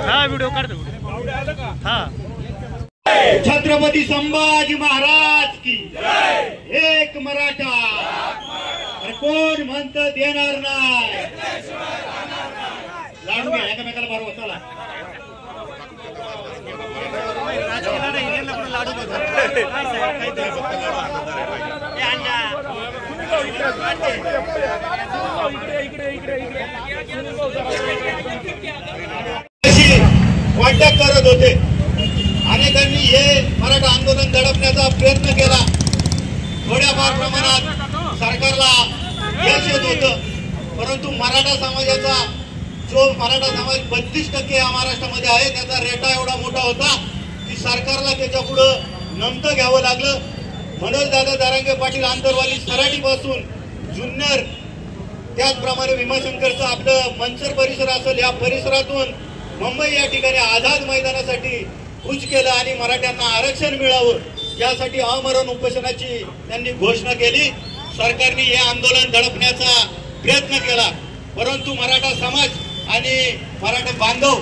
हा व्हिडिओ काढतो हा। छत्रपती संभाजी महाराज की एक मराठा कोण म्हणतं देणार नाही। लाडू घ्या एकमेकाला बरोबर चला। कॉन्टॅक्ट करत होते। अनेकांनी हे मराठा आंदोलन दडपण्याचा प्रयत्न केला। थोड्याफार प्रमाणात सरकारला यश येत होतं, परंतु मराठा समाजाचा जो मराठा समाज 32% या महाराष्ट्रामध्ये आहे त्याचा रेटा एवढा मोठा होता की सरकारला त्याच्या पुढे नमतं घ्यावं लागलं। मनोजदादा जरांगे पाटील आंतरवाली सराटीपासून जुन्नर त्याचप्रमाणे भीमाशंकरचं आपलं मनसर परिसर असेल या परिसरातून मुंबई या ठिकाणी आझाद मैदानासाठी कूच केलं आणि मराठ्यांना आरक्षण मिळावं यासाठी अमरण उपोषणाची त्यांनी घोषणा केली। सरकारने हे आंदोलन दडपण्याचा प्रयत्न केला, परंतु मराठा समाज आणि मराठा बांधव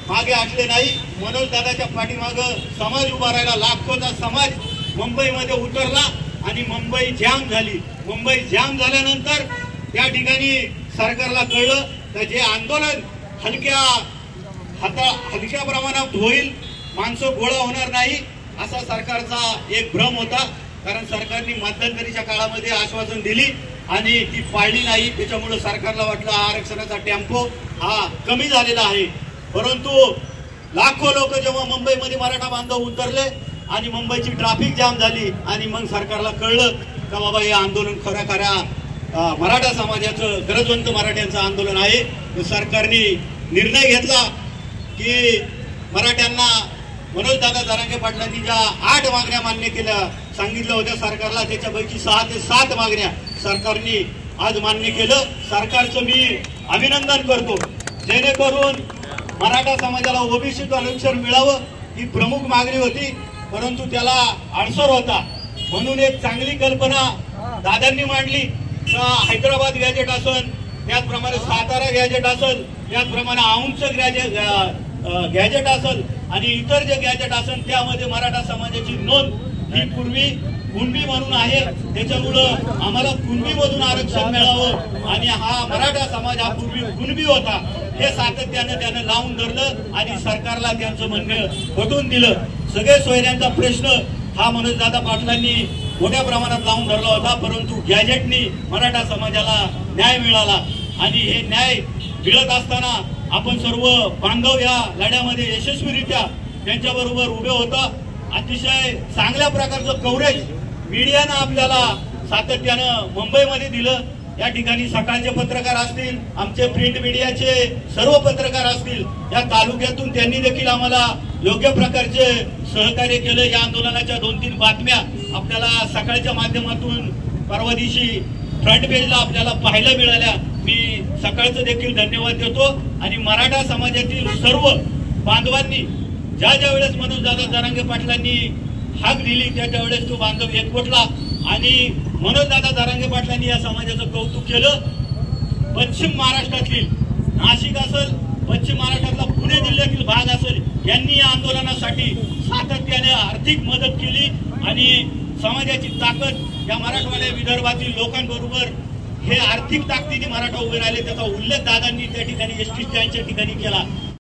मागे हटले नाही। मनोजदादाच्या पाठीमागे समाज उभा राहिला। लाखोचा समाज मुंबईमध्ये उतरला आणि मुंबई जाम झाली। मुंबई जाम झाल्यानंतर त्या ठिकाणी सरकारला कळलं तर जे आंदोलन हलक्या प्रमाणात होईल, माणसं गोळा होणार नाही असा सरकारचा एक भ्रम होता। कारण सरकारने मध्यंतरीच्या काळामध्ये आश्वासन दिली आणि ती पाळली नाही। त्याच्यामुळे सरकारला वाटलं आरक्षणाचा टेम्पो हा कमी झालेला आहे। परंतु लाखो लोक जेव्हा मुंबईमध्ये मराठा बांधव उतरले आणि मुंबईची ट्रॅफिक जाम झाली आणि मग सरकारला कळलं का बाबा हे आंदोलन खऱ्या मराठा समाजाचं गरजवंत मराठ्यांचं आंदोलन आहे। सरकारने निर्णय घेतला की मराठ्यांना मनोजदादा जरांगे पाटलांनी ज्या 8 मागण्या मान्य केल्या सांगितलं होत्या सरकारला, त्याच्यापैकी 6 ते 7 मागण्या सरकारने आज मान्य केलं। सरकारचं मी अभिनंदन करतो, जेणेकरून मराठा समाजाला ओबीसी आरक्षण मिळावं ही प्रमुख मागणी होती, परंतु त्याला अडसर होता। म्हणून एक चांगली कल्पना दादांनी मांडली का हैदराबाद गॅजेट असेल, त्याचप्रमाणे सातारा गॅजेट असेल, त्याचप्रमाणे औंधचं गॅजेट असेल आणि इतर जे गॅजेट असेल त्यामध्ये मराठा समाजाची नोंद ही पूर्वी कुणबी म्हणून आहे। त्याच्यामुळं आम्हाला कुणबीमधून आरक्षण मिळावं आणि हा मराठा समाज हा पूर्वी कुणबी होता हे सातत्यानं त्यानं लावून धरलं आणि सरकारला त्यांचं म्हणणं पटवून दिलं। सगळे सोयऱ्यांचा प्रश्न हा मनोजदादा पाटलांनी मोठ्या प्रमाणात लावून धरला होता, परंतु गॅजेटनी मराठा समाजाला न्याय मिळाला आणि हे न्याय मिळत असताना आपण सर्व बांधव या लढ्यामध्ये यशस्वीरित्या त्यांच्याबरोबर उभे होता। अतिशय चांगल्या प्रकारचं कव्हरेज मीडियानं आपल्याला सातत्यानं मुंबईमध्ये दिलं। या ठिकाणी सकाळचे पत्रकार असतील, आमचे प्रिंट मीडियाचे सर्व पत्रकार असतील, या तालुक्यातून त्यांनी देखील आम्हाला योग्य प्रकारचे सहकार्य केलं। या आंदोलनाच्या 2-3 बातम्या आपल्याला सकाळच्या माध्यमातून परवा दिवशी फ्रंट पेजला आपल्याला पाहायला मिळाल्या। मी सकाळचं देखील धन्यवाद देतो आणि मराठा समाजातील सर्व बांधवांनी ज्या वेळेस मनोजदादा जरांगे पाटलांनी हाक दिली त्या वेळेस तो बांधव एकवटला आणि मनोजदादा जरांगे पाटलांनी या समाजाचं कौतुक केलं। पश्चिम महाराष्ट्रातील नाशिक असेल, पश्चिम महाराष्ट्रातला पुणे जिल्ह्यातील भाग असेल, यांनी या आंदोलनासाठी सातत्याने आर्थिक मदत केली आणि समाजाची ताकद या मराठवाड्या विदर्भातील लोकांबरोबर हे आर्थिक ताकदीने मराठा उभे राहिले त्याचा उल्लेख दादांनी त्या ठिकाणी एसटी स्टँडच्या ठिकाणी केला।